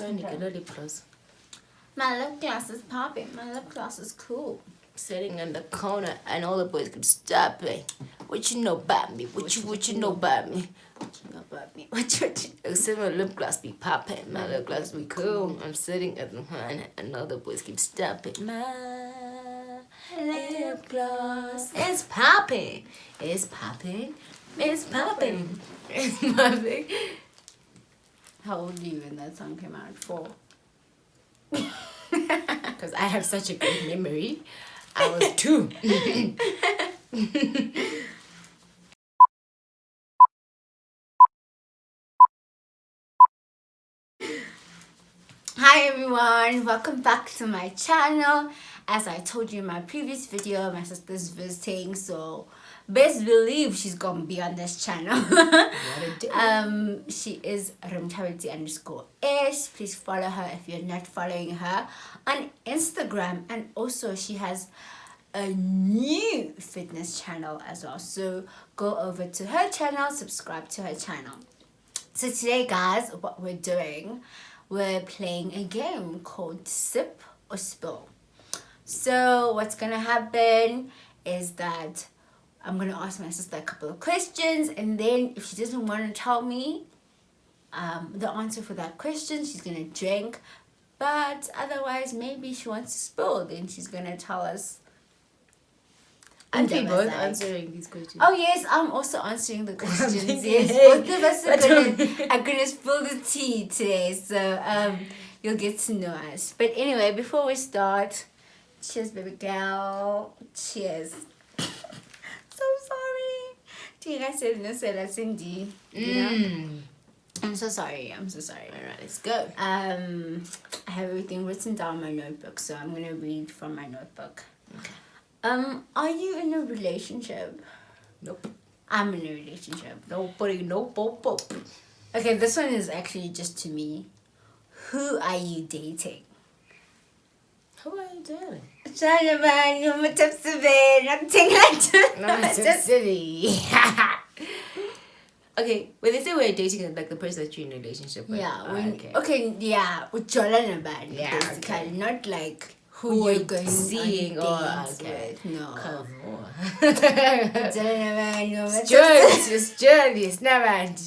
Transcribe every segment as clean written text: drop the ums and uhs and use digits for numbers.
lip gloss. My lip gloss is popping. My lip gloss is cool. Sitting in the corner and all the boys could stop me. What you know about me? What you know about me? What you know about me? What you Except my lip gloss be popping. My lip gloss be cool. I'm sitting at the corner and all the boys keep stopping. My lip gloss is popping. It's popping. It's popping. It's popping. How old are you when that song came out? 4. Because I have such a great memory. I was 2. Hi everyone, welcome back to my channel. As I told you in my previous video, my sister's visiting, so best believe she's gonna be on this channel. She is _S. Please follow her if you're not following her on Instagram, and also she has a new fitness channel as well, so go over to her channel, subscribe to her channel. So today guys, what we're doing, we're playing a game called Sip or Spill. So what's gonna happen is that I'm gonna ask my sister a couple of questions, and then if she doesn't want to tell me the answer for that question, she's gonna drink. But otherwise, maybe she wants to spill, then she's gonna tell us. Aren't we both answering these questions? Oh yes, I'm also answering the questions. Yes, both of us are gonna spill the tea today, so you'll get to know us. But anyway, before we start, cheers, baby girl. Cheers. So sorry. Do you guys say no? Say that, Cindy. I'm so sorry. I'm so sorry. All right, let's go. I have everything written down in my notebook, so I'm gonna read from my notebook. Okay. Are you in a relationship? Nope. I'm in a relationship. Nobody, nope. Okay, this one is actually just to me. Who are you dating? Who are you doing? Jonathan, you're my tipsy. Silly. Okay, when they say we're dating, like the person that you're in a relationship with. Yeah. Okay. Yeah. With Jonathan, Yeah, basically. okay. Not like who Who you're are going seeing on or dates okay. with. No. Come on. Jonathan, you're my It's journey. It's never end.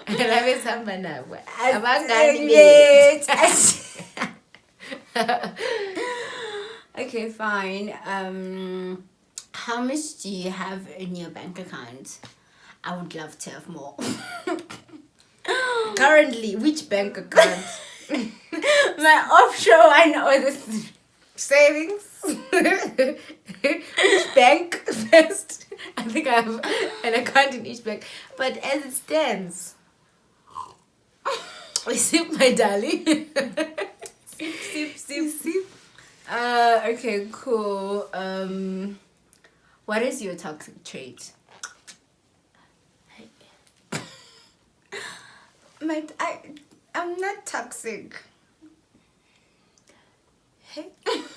I love it. Somebody now. Okay, fine. How much do you have in your bank account? I would love to have more. Currently, which bank account? My offshore one or the Savings? Which bank first? I think I have an account in each bank. But as it stands, I sip, my darling. Sip. Okay, cool. What is your toxic trait? I'm not toxic. Hey,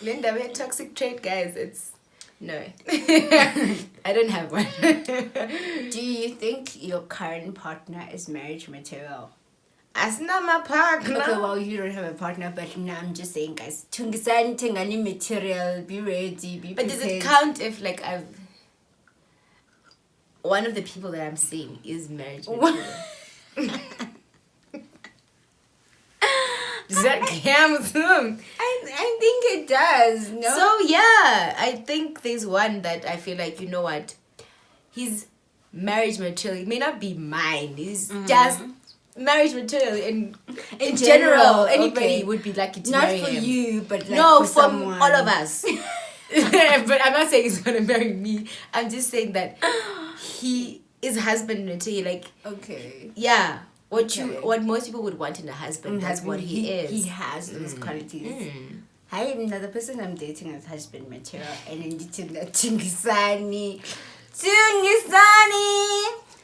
Linda, we're toxic trait, guys. It's no. I don't have one. Do you think your current partner is marriage material? That's not my partner. Okay, well, you don't have a partner, but now I'm just saying, guys, tungisan tingani material, be ready, be But prepared. does it count if like one of the people that I'm seeing is marriage material? Does that count? I think it does, no? So yeah, I think there's one that I feel like, you know what, he's marriage material. It may not be mine. He's just marriage material in general. Anybody would be lucky to marry him. Not for you, but like no, for from someone. all of us. But I'm not saying he's gonna marry me. I'm just saying that he is husband material. Like, okay, yeah. What most people would want in a husband, that's what he is. He has those qualities. Hi, another person I'm dating is husband material, and then Tungisani.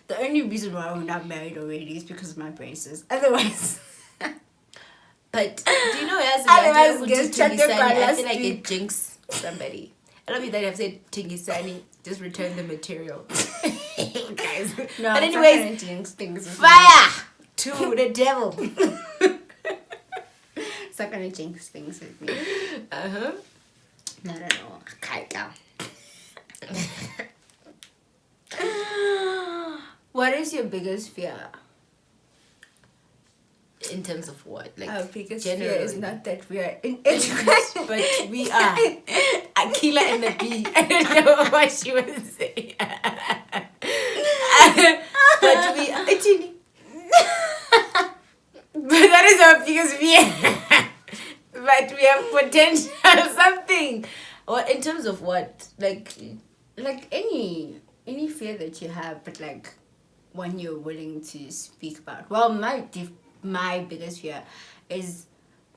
The only reason why we're not married already is because of my braces. Otherwise, but do you know as Otherwise, who get did Tingisani, I last feel like week. it jinx somebody. I love you that have said Tingisani, just return the material. Guys. no. But anyways, things fire to the devil. It's not gonna jinx things with me. Uh-huh. No. Okay, go. What is your biggest fear? In terms of what? Like, Our biggest generally. fear is not that we are inadequate. But we are. Aquila and the bee. I don't know what she was saying. But we are. But that is our biggest fear. But we have potential something. Or in terms of what? Like any fear that you have, but like one you're willing to speak about. Well, my biggest fear is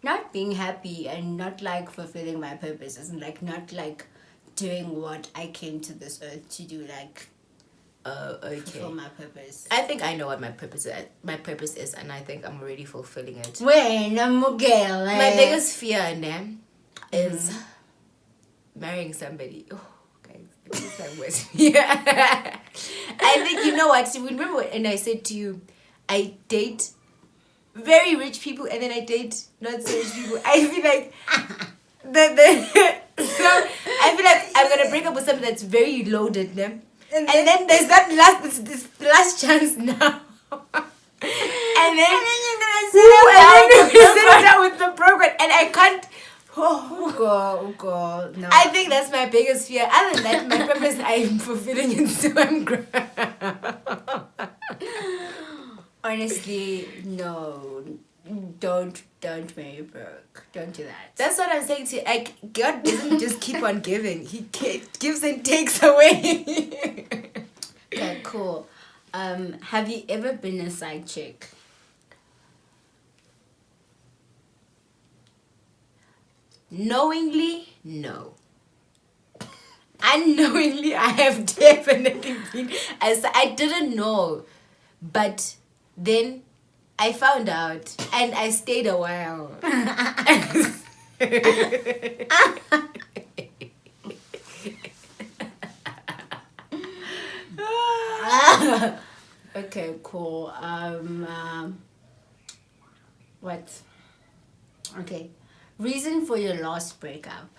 not being happy and not like fulfilling my purposes and like not like doing what I came to this earth to do, like okay. fulfill my purpose. I think I know what my purpose is, and I think I'm already fulfilling it. My My biggest fear, Nam, is marrying somebody. Oh, guys, this is my worst fear. I think, you know what? So remember when I said to you, I date very rich people and then I date not so rich people. I feel like so I feel like I'm gonna break up with something that's very loaded, Nam. And then there's that this last chance now. And then you're gonna settle down with the program, and I can't. Oh God, no. I think that's my biggest fear. Other than that, my purpose I'm fulfilling it, so I'm Honestly, no. Don't marry broke. Don't do that. That's what I'm saying to you. Like, God doesn't just keep on giving. He gives and takes away. Okay, cool. Have you ever been a side chick? Knowingly, no. Unknowingly, I have definitely been. I didn't know, but then I found out, and I stayed a while. Okay, cool. What? Okay. Reason for your last breakup.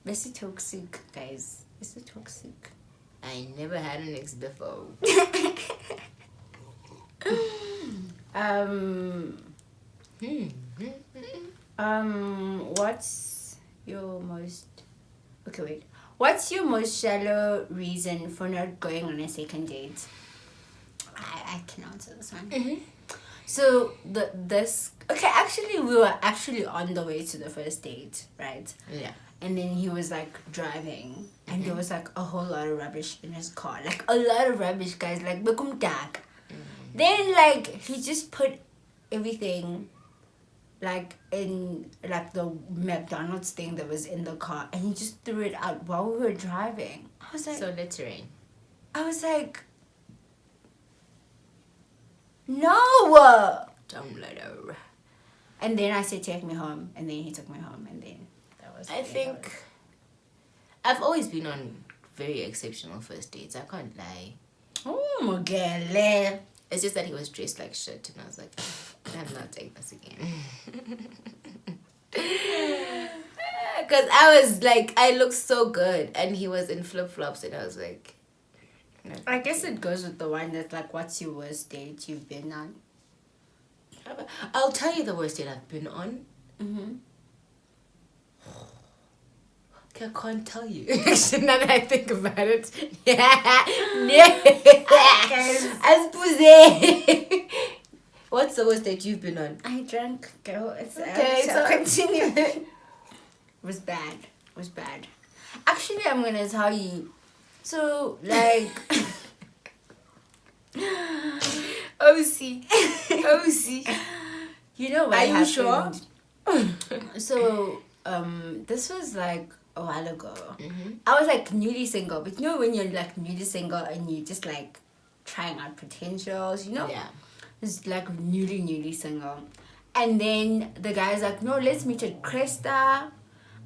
Is it toxic, guys? Is it toxic? I never had an ex before. What's your most... Okay, wait. What's your most shallow reason for not going on a second date? I can answer this one. So okay, actually we were actually on the way to the first date, right? Yeah. And then he was like driving, and there was like a whole lot of rubbish in his car, like a lot of rubbish, guys, like bekum tag. Then like he just put everything like in like the McDonald's thing that was in the car, and he just threw it out while we were driving. I was like, So littering. I was like, no. Don't litter. And then I said, take me home, and then he took me home, and then that was. I think I've always been on very exceptional first dates. I can't lie. Oh my God. It's just that he was dressed like shit, and I was like, I'm not taking this again. Because I was like, I looked so good, and he was in flip flops, and I was like, no, I guess it goes with the one that's like, what's your worst date you've been on? I'll tell you the worst date I've been on. Okay, I can't tell you. Actually, now that I think about it. As pussy. What's the worst date you've been on? I drank, girl. It's Okay, so continue. It was bad. It was bad. Actually, I'm gonna tell you. So, like... OC. You know what Are you happened? sure? So, this was like a while ago. I was like newly single, but you know when you're like newly single and you just like trying out potentials, you know? Yeah. It's like newly single. And then the guy's like, no, let's meet at Cresta.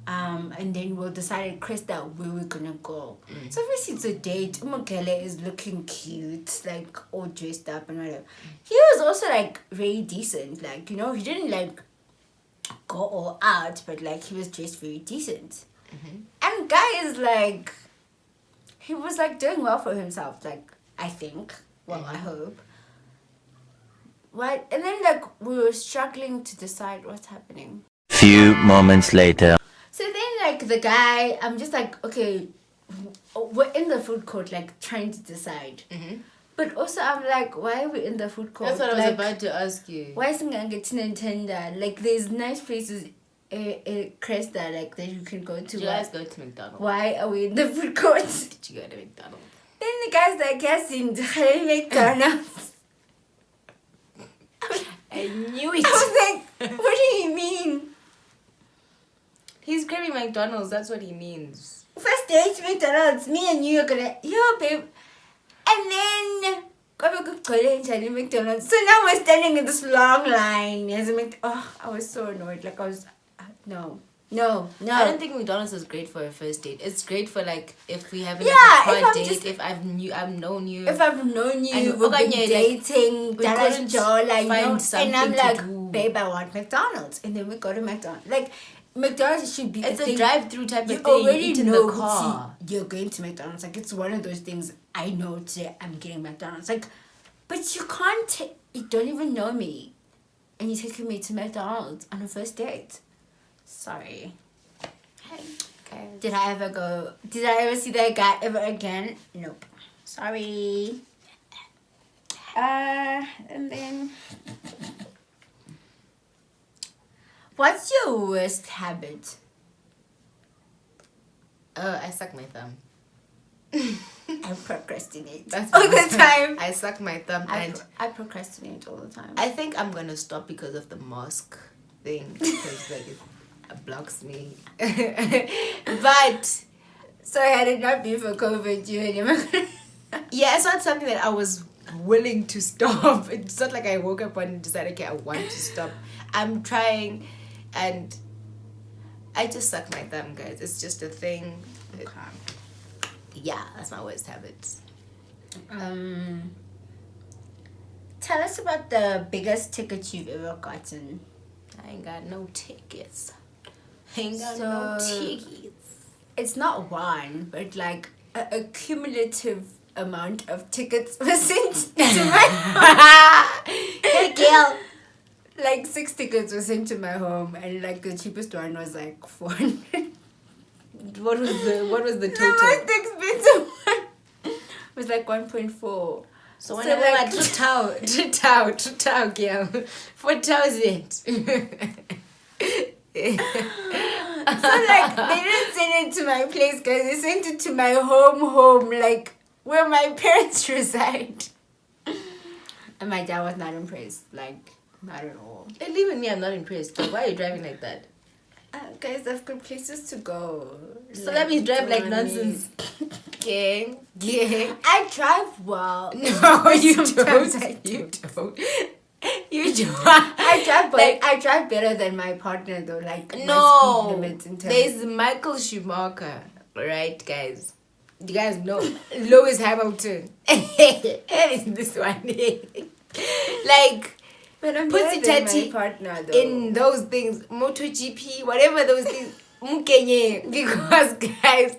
And then we'll decide at Cresta where we're gonna go. So obviously it's a date. Umagele is looking cute, like all dressed up and whatever. He was also like very decent, like, you know, he didn't like go all out, but like he was dressed very decent. And guy is like, he was like doing well for himself, like I think. Well, I hope. Right, and then like we were struggling to decide what's happening. Few moments later. So then like the guy, I'm just like, okay, we're in the food court like trying to decide. But also I'm like, why are we in the food court? That's what I like, was about to ask you. why isn't it getting tender? Like there's nice places in Cresta like that you can go to. Did you guys go to McDonald's? Why are we in the food court? Did you go to McDonald's? Then the guy's like, yes, in McDonald's. I knew it. I was like, what do you mean? He's craving McDonald's. That's what he means. First date McDonald's, me and you are gonna, yo babe. And then, McDonald's. So now we're standing in this long line. I was so annoyed. Like I was, no. I don't think McDonald's is great for a first date. It's great for like if we have like, Yeah, a if car I'm date. just- If I've known you. If I've known you, And we've been okay, like, dating, we couldn't find and I'm something to like, do. babe, I want McDonald's. And then we go to McDonald's. Like, McDonald's should be It's a a thing. drive-through type You of thing. You already eat in know the car. see, you're going to McDonald's. Like, it's one of those things I know today I'm getting McDonald's. Like, but you can't, you don't even know me. And you're taking me to McDonald's on a first date. Sorry. Okay. Did I ever see that guy ever again? Nope. Sorry. And then, what's your worst habit? I suck my thumb. I procrastinate That's all my- the time. I suck my thumb and I procrastinate all the time. I think I'm gonna stop because of the mask thing because like it blocks me. But So had it not been for COVID, you would never. yeah, it's not something that I was willing to stop. It's not like I woke up and decided, okay, I want to stop. I'm trying, and I just suck my thumb, guys. It's just a thing. Yeah, that's my worst habit. Tell us about the biggest ticket you've ever gotten. I ain't got no tickets. Ain't got no So- tickets. It's not one, but like a cumulative amount of tickets were sent to my Hey, girl. like 6 tickets were sent to my home, and like the cheapest one was like 400. What was the The total? most expensive one was like 1.4. So when So, I went like- to town, girl, 4,000. So like they didn't send it to my place, guys. They sent it to my home, like where my parents reside. And my dad was not impressed, like not at all. And even me, I'm not impressed. Like, why are you driving like that? Guys, I've got places to go. So let me drive like do you know what I mean? nonsense. Gang. I drive well. No, you Sometimes don't. I do. You don't. You don't. I drive, but Like- I drive better than my partner though. Like my No, speed limits in terms. there's Michael Schumacher, right, guys? You guys know Lewis Hamilton. And is this one? Like But I'm Pussy better than Tati my partner though. in those things, MotoGP, whatever those things, mukenye, because guys,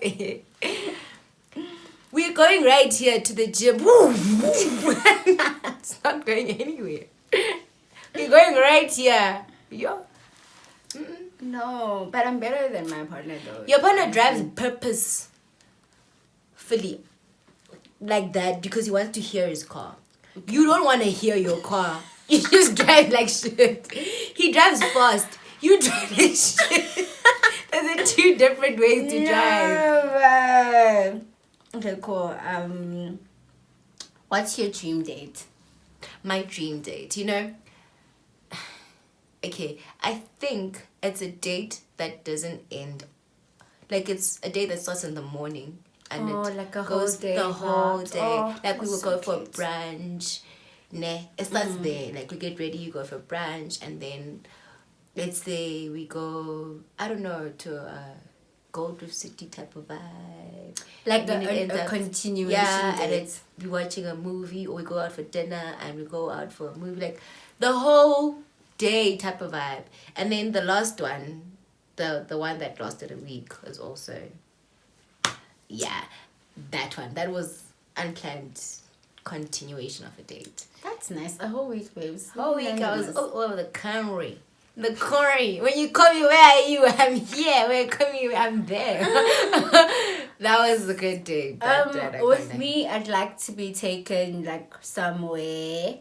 we're going right here to the gym. It's not going anywhere. We're going right here. Yo. No, but I'm better than my partner though. Your partner drives purposefully like that because he wants to hear his car. You don't want to hear your car. You just drive like shit. He drives fast. You drive like shit. Those are two different ways to drive. Okay, cool. What's your dream date? My dream date, you know? Okay, I think it's a date that doesn't end. Like it's a date that starts in the morning and Oh, it like a whole goes day the whole vibes. day. Oh, Like we that's will so go for cute. brunch. Nah, it starts there. Like we get ready, you go for brunch, and then let's say we go, I don't know, to a Gold Reef City type of vibe. Like Then it ends a up- continuation Yeah, and date. it's we watching a movie or we go out for dinner and we go out for a movie. Like the whole day type of vibe. And then the last one, the one that lasted a week was also, yeah, that one. That was unplanned continuation of a date. That's nice. A whole week, babes. Whole week I was Nice. all over the country. The curry. When you call me, where are you? I'm here. When you call me, I'm there. That was a good day. I With quite me, I'd like to be taken like somewhere.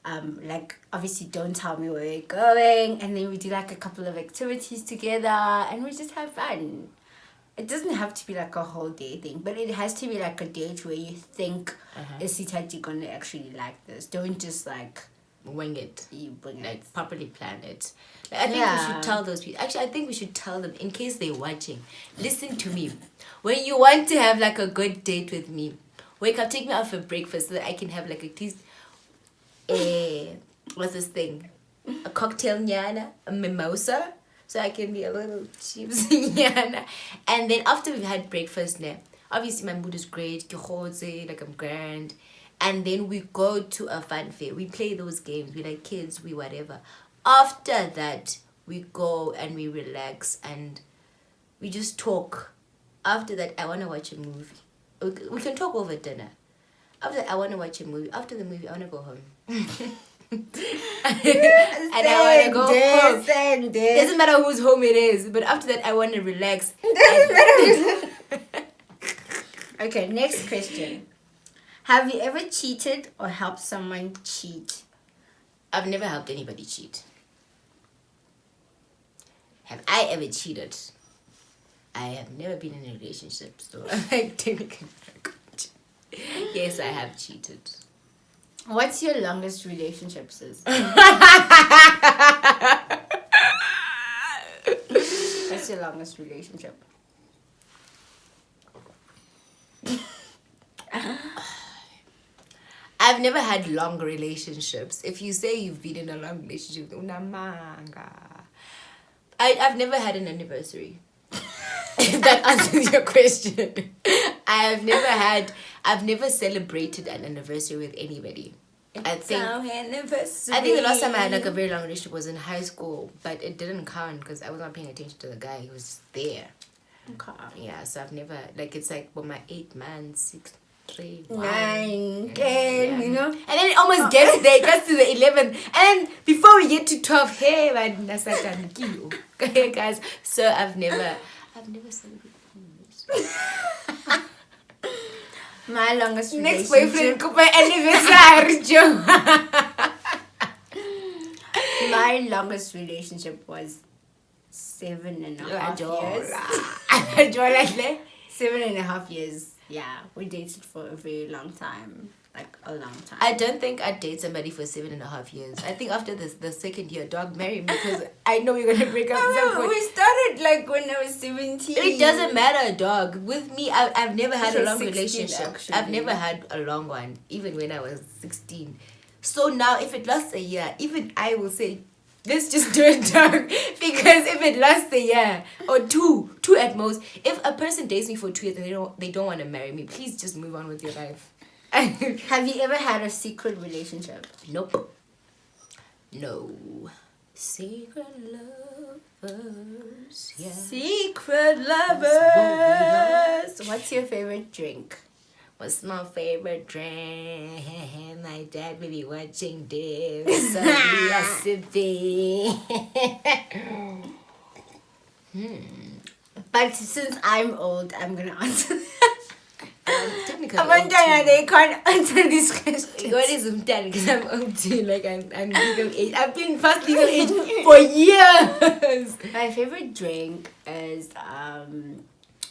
Like obviously don't tell me where we're going, and then we do like a couple of activities together, and we just have fun. It doesn't have to be like a whole day thing, but it has to be like a date where you think, is Sitaji gonna actually like this? Don't just like wing it. you bring it. Like properly plan it. I think we should tell those people. Actually, I think we should tell them in case they're watching. Listen to me. When you want to have like a good date with me, wake up, take me out for breakfast so that I can have like at least what's this thing? A cocktail nyana, a mimosa, so I can be a little chips nyana. And then after we've had breakfast now, obviously my mood is great, like I'm grand. And then we go to a fun fair. We play those games. We like kids, we whatever. After that, we go and we relax and we just talk. After that, I want to watch a movie. We can talk over dinner. After that, I want to watch a movie. After the movie, I want to go home. And I want to go home. Doesn't matter whose home it is. But after that, I want to relax. Doesn't matter. Okay, next question. Have you ever cheated or helped someone cheat? I've never helped anybody cheat. Have I ever cheated? I have never been in a relationship, so like technically, yes, I have cheated. What's your longest relationship, sis? What's your longest relationship? I've never had long relationships. If you say you've been in a long relationship, unamanga. I've never had an anniversary. If that answers your question. I've never celebrated an anniversary with anybody. I think the last time I had like a very long relationship was in high school, but it didn't count because I was not paying attention to the guy. He was there. Okay. Yeah, so I've never, like, it's like for my 8 months, 6, 3, 9, 10, you know? And then it almost gets there, it gets to the 11th. And then before we get to 12, hey, man, that's like a kilo. Okay, guys. So I've never celebrated. My longest Next relationship. boyfriend, ko pa anniversary, Joe. My longest relationship was 7.5 years. 7.5 years. Yeah, we dated for a very long time. Like a long time. I don't think I'd date somebody for 7.5 years. I think after the second year, dog, marry me because I know you're gonna break up at some point. We started like when I was 17. It doesn't matter, dog. With me, I've never had a long 16 relationship. actually. I've never had a long one, even when I was 16. So now, if it lasts a year, even I will say, let's just do it, dog. Because if it lasts a year or two at most, if a person dates me for 2 years and they don't want to marry me, please just move on with your life. Have you ever had a secret relationship? Nope. No. Secret lovers, yeah. Secret lovers. What's your favorite drink? What's my favorite drink? My dad will be watching this. So we are sipping. But since I'm old, I'm gonna answer. Technically, Abantwana, they can't answer this question. what is umtani? Because I'm old too. Like I'm legal age. I've been past legal age for years. My favorite drink is I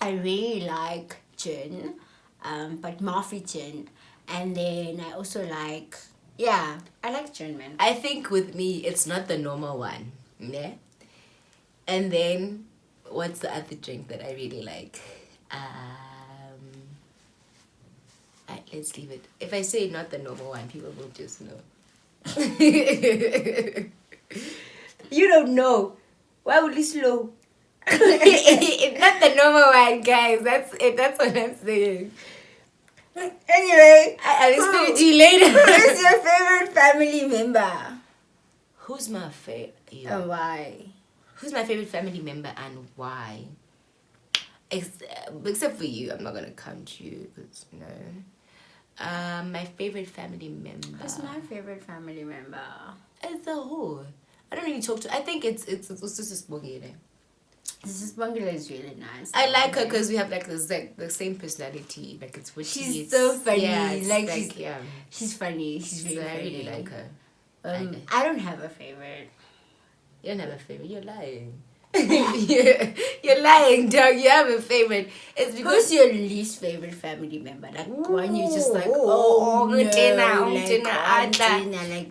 really like gin, but Murphy gin, and then I also like I like gin, man. I think with me, it's not the normal one. Yeah. And then, what's the other drink that I really like? Let's leave it. If I say not the normal one, people will just know. You don't know. Why would you slow? It's not the normal one, guys. That's it. That's what I'm saying. Anyway, I'll explain it to you later. who is your favorite family member? Who's my favorite? And why? Who's my favorite family member and why? Except for you, I'm not gonna count you because my favorite family member. Who's my favorite family member? It's a who. I don't really talk to. I think it's just Bongile. This is Bangla is really nice. I like her because we have like the same personality. Like it's what She's so funny. Yeah, she's funny. She's very so funny. I really like her. I don't have a favorite. You don't have a favorite. You're lying. You're lying, dog. You have a favorite. It's because Who's your least favorite family member? Like one you just like, oh no, like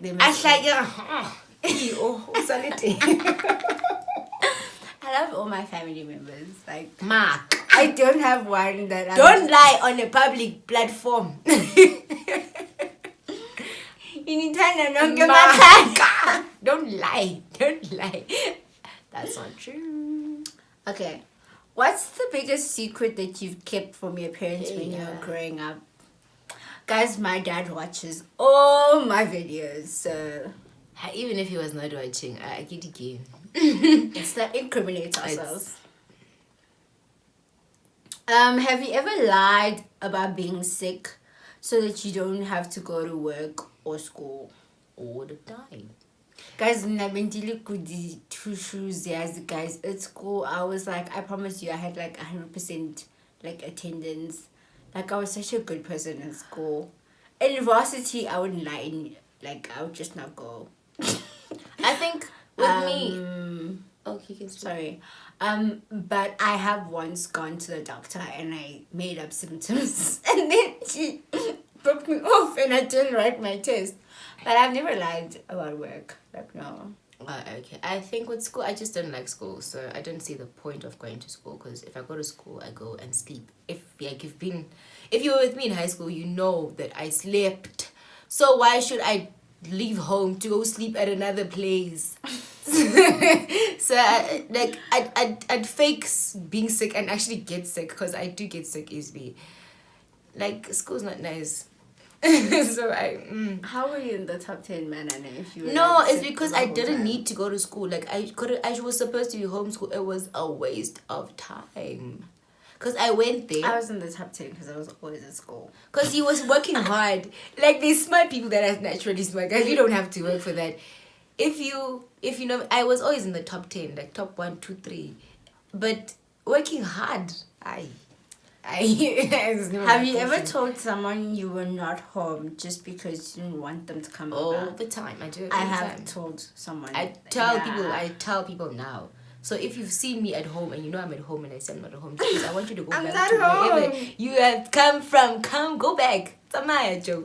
them. I love all my family members. Like Mark. I don't have one that I Don't lie on a public platform. Mark. Don't lie. Don't lie. That's not true. Okay. What's the biggest secret that you've kept from your parents when you were growing up? Guys, my dad watches all my videos, so Even if he was not watching, I get it game. it's that incriminates ourselves. Have you ever lied about being sick so that you don't have to go to work or school? All the time. Guys, guys, at school, I was like, I promise you, I had like 100% like attendance. Like, I was such a good person in school. In varsity, I wouldn't lie. Like, I would just not go. I think with me. Okay, sorry. But I have once gone to the doctor and I made up symptoms. And then she booked me off and I didn't write my test. But I've never lied about work. Like, no. Okay. I think with school, I just don't like school. So I don't see the point of going to school. Because if I go to school, I go and sleep. If you were with me in high school, you know that I slept. So why should I leave home to go sleep at another place? So I'd fake being sick and actually get sick. Because I do get sick easily. Like, school's not nice. So How were you in the top 10, man? And if you were it's because I didn't need to go to school. Like I was supposed to be homeschooled. It was a waste of time. Cause I went there. I was in the top 10 because I was always at school. Cause he was working hard. Like these smart people that are naturally smart. Guys, you don't have to work for that. If you know, I was always in the top 10, like top 1, 2, 3, but working hard. Have you ever told someone you were not home just because you didn't want them to come over? All the time. I do it I all the have time. told someone. I tell people now. So if you've seen me at home and you know I'm at home and I say I'm not at home, because I want you to go I'm back not to home. wherever you have come from. Go back. Samaya, Joe.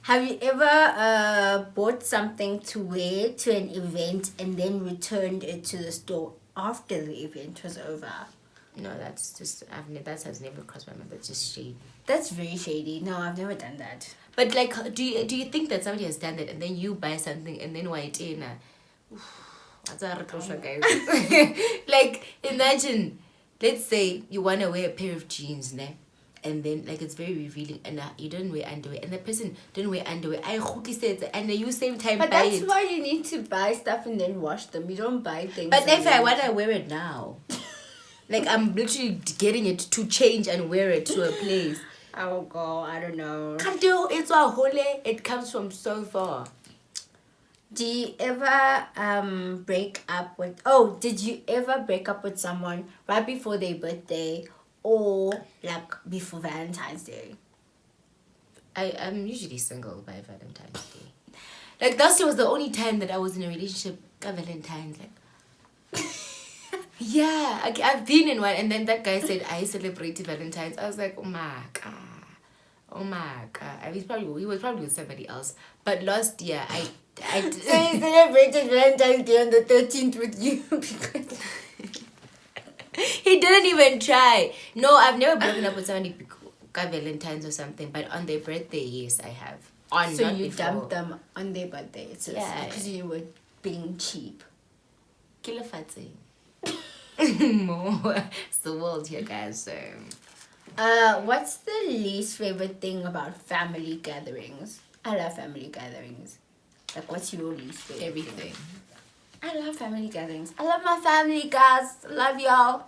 Have you ever bought something to wear to an event and then returned it to the store after the event was over? No, that's just that has never crossed my mind. That's just shady. That's very shady. No, I've never done that. But like, do you think that somebody has done that and then you buy something and then why like, imagine, let's say you want to wear a pair of jeans, ne? And then like it's very revealing and you don't wear underwear and the person didn't wear underwear. And then you same time But buy that's it. why you need to buy stuff and then wash them. You don't buy things. But if I want to wear it now, like I'm literally getting it to change and wear it to a place. I will go. I don't know. Can't do it's a hole. It comes from so far. Do you ever break up with? Oh, did you ever break up with someone right before their birthday or like before Valentine's Day? I'm usually single by Valentine's Day. Like last year was the only time that I was in a relationship at Valentine's. Like, yeah, I've been in one, and then that guy said I celebrated Valentine's. I was like, oh my god. He was probably with somebody else. But last year I So he celebrated Valentine's Day on the 13th with you because he didn't even try. No, I've never broken up with somebody got Valentine's or something, but on their birthday, yes, I have. So not you before. dumped them on their birthday. It's just Yeah. because you were being cheap. Kilofatse. More. It's the world here, guys. So. What's the least favorite thing about family gatherings? I love family gatherings. Like, what's your least favorite? Everything. I love family gatherings. I love my family, guys. Love y'all.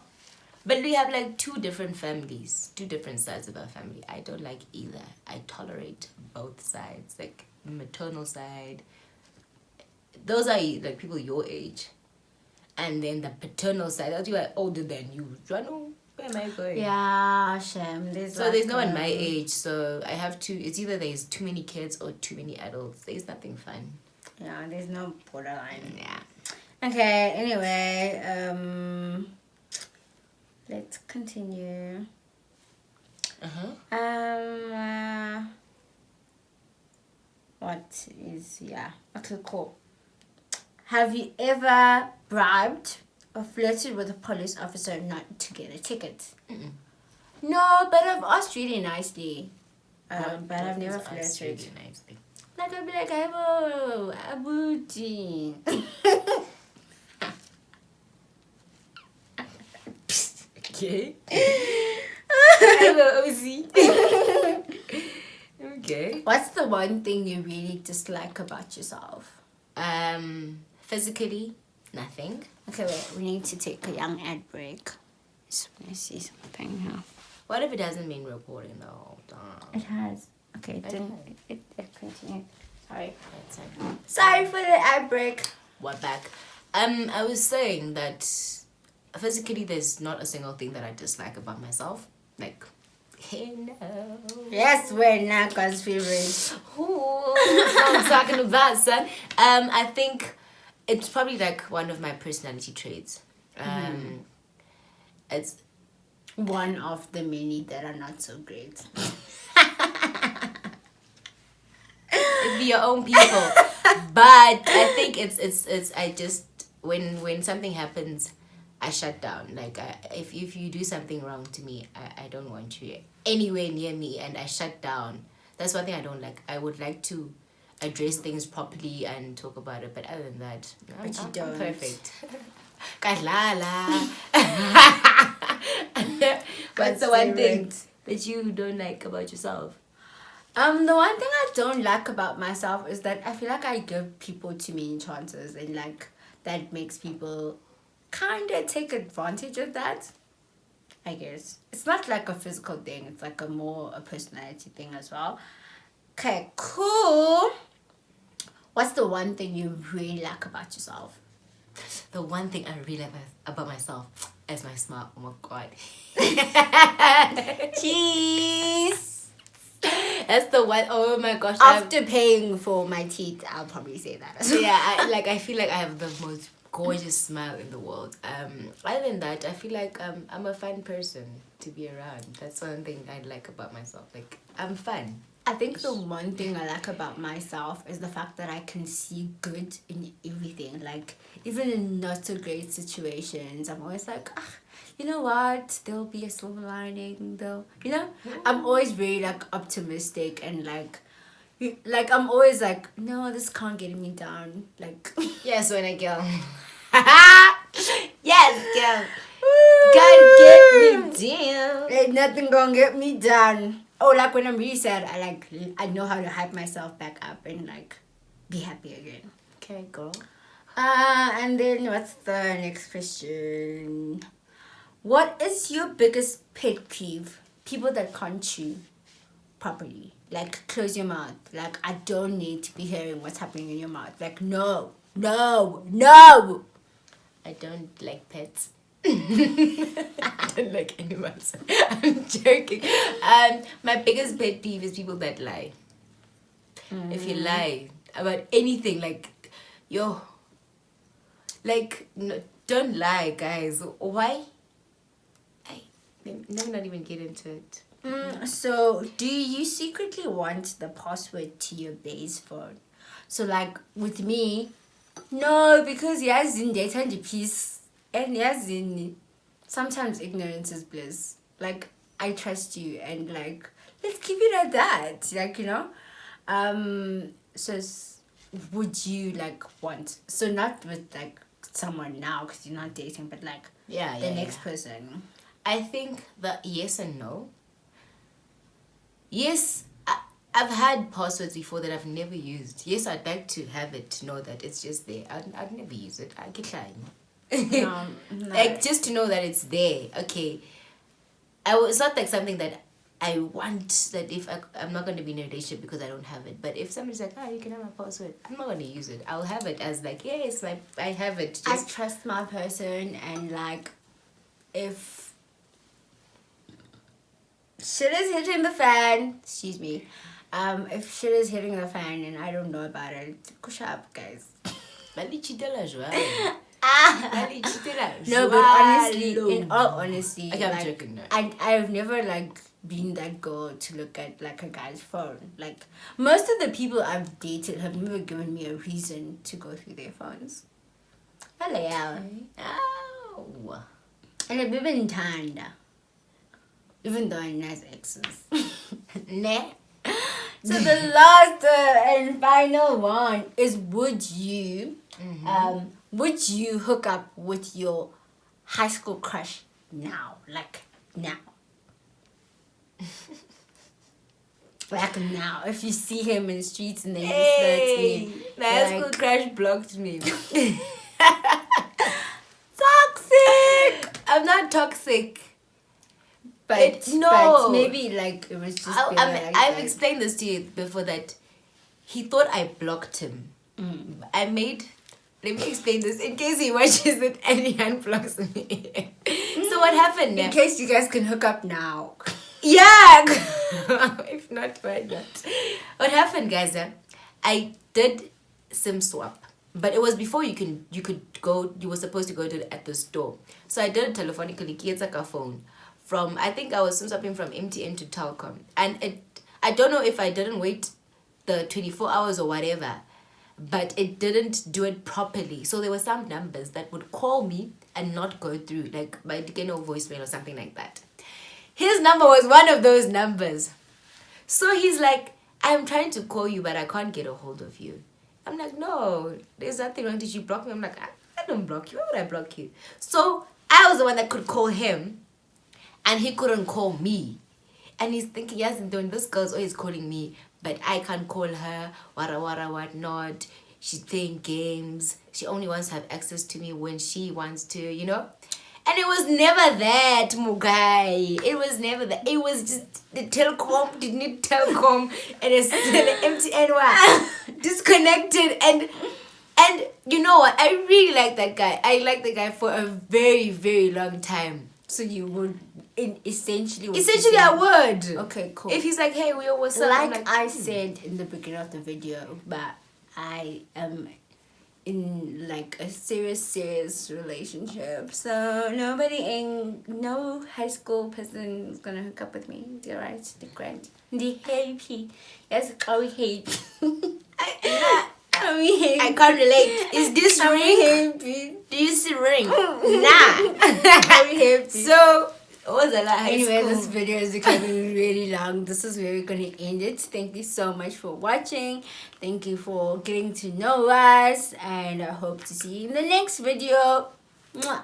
But we have like two different families, two different sides of our family. I don't like either. I tolerate both sides, like maternal side. Those are like people your age, and then the paternal side. Those people are older than you. Do I know where am I going? Yeah, shame. So there's no one my age. So I have to. It's either there's too many kids or too many adults. There's nothing fun. Yeah, there's no borderline. Yeah. Okay. Anyway, let's continue. What is okay, cool. Have you ever bribed or flirted with a police officer not to get a ticket? Mm-mm. No, but I've asked really nicely. What But I've never does ask flirted. really nicely? Like I'd be like, "Hey, Abuji." Okay. Hello, Ozzy. Okay. What's the one thing you really dislike about yourself? Physically, nothing. Okay, wait. We need to take a young ad break. Just want to see something here. What if it hasn't been recording the whole time? It has. Okay, it didn't. It continued. Sorry. That's it. Sorry for the ad break. We're back. I was saying that physically, there's not a single thing that I dislike about myself. Like, hey, no. Yes, we're Naka's favorite. Ooh, that's what I'm talking about, son. I think it's probably like one of my personality traits. It's One of the many that are not so great. it'd be your own people, but I think it's I just when something happens, I shut down. Like if you do something wrong to me, I don't want you anywhere near me, and I shut down. That's one thing I don't like. I would like to address things properly and talk about it, but other than that, But you I'm don't. perfect. Kalala. What's the That's one thing favorite. that you don't like about yourself? The one thing I don't like about myself is that I feel like I give people too many chances, and like that makes people kind of take advantage of that. I guess it's not like a physical thing; it's like a personality thing as well. Okay, cool. What's the one thing you really like about yourself? The one thing I really like about myself is my smile. Oh my god. Cheese. That's the one. Oh my gosh. After paying for my teeth, I'll probably say that as well. Yeah, I feel like I have the most gorgeous smile in the world. Other than that, I feel like I'm a fun person to be around. That's one thing I like about myself. Like, I'm fun. I think the one thing I like about myself is the fact that I can see good in everything. Like, even in not so great situations, I'm always like, you know what? There'll be a silver lining. I'm always very like optimistic and like I'm always like, no, this can't get me down. Like, Yes, when I girl. Yes, girl. God get me down. ain't nothing gonna get me down. Oh, like when I'm really sad, I know how to hype myself back up and like be happy again. Okay, girl. And then what's the next question? What is your biggest pet peeve? People that can't chew properly. Like, close your mouth. Like, I don't need to be hearing what's happening in your mouth. Like, no. I don't like pets. I don't like animals. I'm joking. My biggest pet peeve is people that lie. If you lie about anything, like, no, don't lie, guys. Why? Let me not even get into it. So, do you secretly want the password to your base phone? So, like, with me, no, because he has in data and peace, and he has in sometimes ignorance is bliss. Like, I trust you, and like, let's keep it at that. Like, so would you like want? So not with like someone now because you're not dating, but like the next person. I think that yes and no. Yes, I've had passwords before that I've never used. Yes, I'd like to have it to know that it's just there. I'd never use it. I get trying. No. Like just to know that it's there. Okay. It's not like something that I want, that if I'm not going to be in a relationship because I don't have it. But if somebody's like, you can have my password, I'm not going to use it. I'll have it as like, yes, I have it. I Just trust my person, and like, if shit is hitting the fan, excuse me, if shit is hitting the fan and I don't know about it, push up, guys. No, but honestly, in all honesty, Okay, I'm like, joking, no. I've never like been that girl to look at like a guy's phone. Like, most of the people I've dated have never given me a reason to go through their phones. Hello. Oh. And I've been tanned, even though I'm nice exes. Nah. So the last and final one is, would you hook up with your high school crush now? Like now. Like now. If you see him in the streets and then you flirt to him. My high school crush blocked me. Toxic! I'm not toxic. But maybe like it was just I've explained this to you before, that he thought I blocked him. Let me explain this in case he watches it and he unblocks me. So what happened? In case you guys can hook up now. Yeah. If not, why not? What happened, guys? I did SIM swap, but it was before you could go. You were supposed to go to at the store. So I did it telephonically. It's like a phone. I think I was SIM swapping from MTN to Telkom, and I don't know if I didn't wait the 24 hours or whatever, but it didn't do it properly. So there were some numbers that would call me and not go through, like by getting no voicemail or something like that. His number was one of those numbers. So he's like, I'm trying to call you, but I can't get a hold of you. I'm like, no, there's nothing wrong. Did you block me? I'm like, I don't block you. Why would I block you? So I was the one that could call him, and he couldn't call me. And he's thinking, yes, doing this girl's always calling me, but I can't call her, what not. She's playing games. She only wants to have access to me when she wants to, you know? And it was never that, Mugai. It was never that. It was just the telecom didn't need telecom, and it's the MTN disconnected. And you know what? I really like that guy. I liked the guy for a very, very long time. So you would essentially I would. Okay, cool. If he's like, hey, what's up? Like I said in the beginning of the video, but I am in like a serious relationship, so no high school person is gonna hook up with me. You're right, the grant, the happy, yes, we hate. I can't relate. Is this ring? Do you see ring? Nah. So what was the last? Anyway, this video is becoming really long. This is where we're gonna end it. Thank you so much for watching. Thank you for getting to know us, and I hope to see you in the next video. Mwah.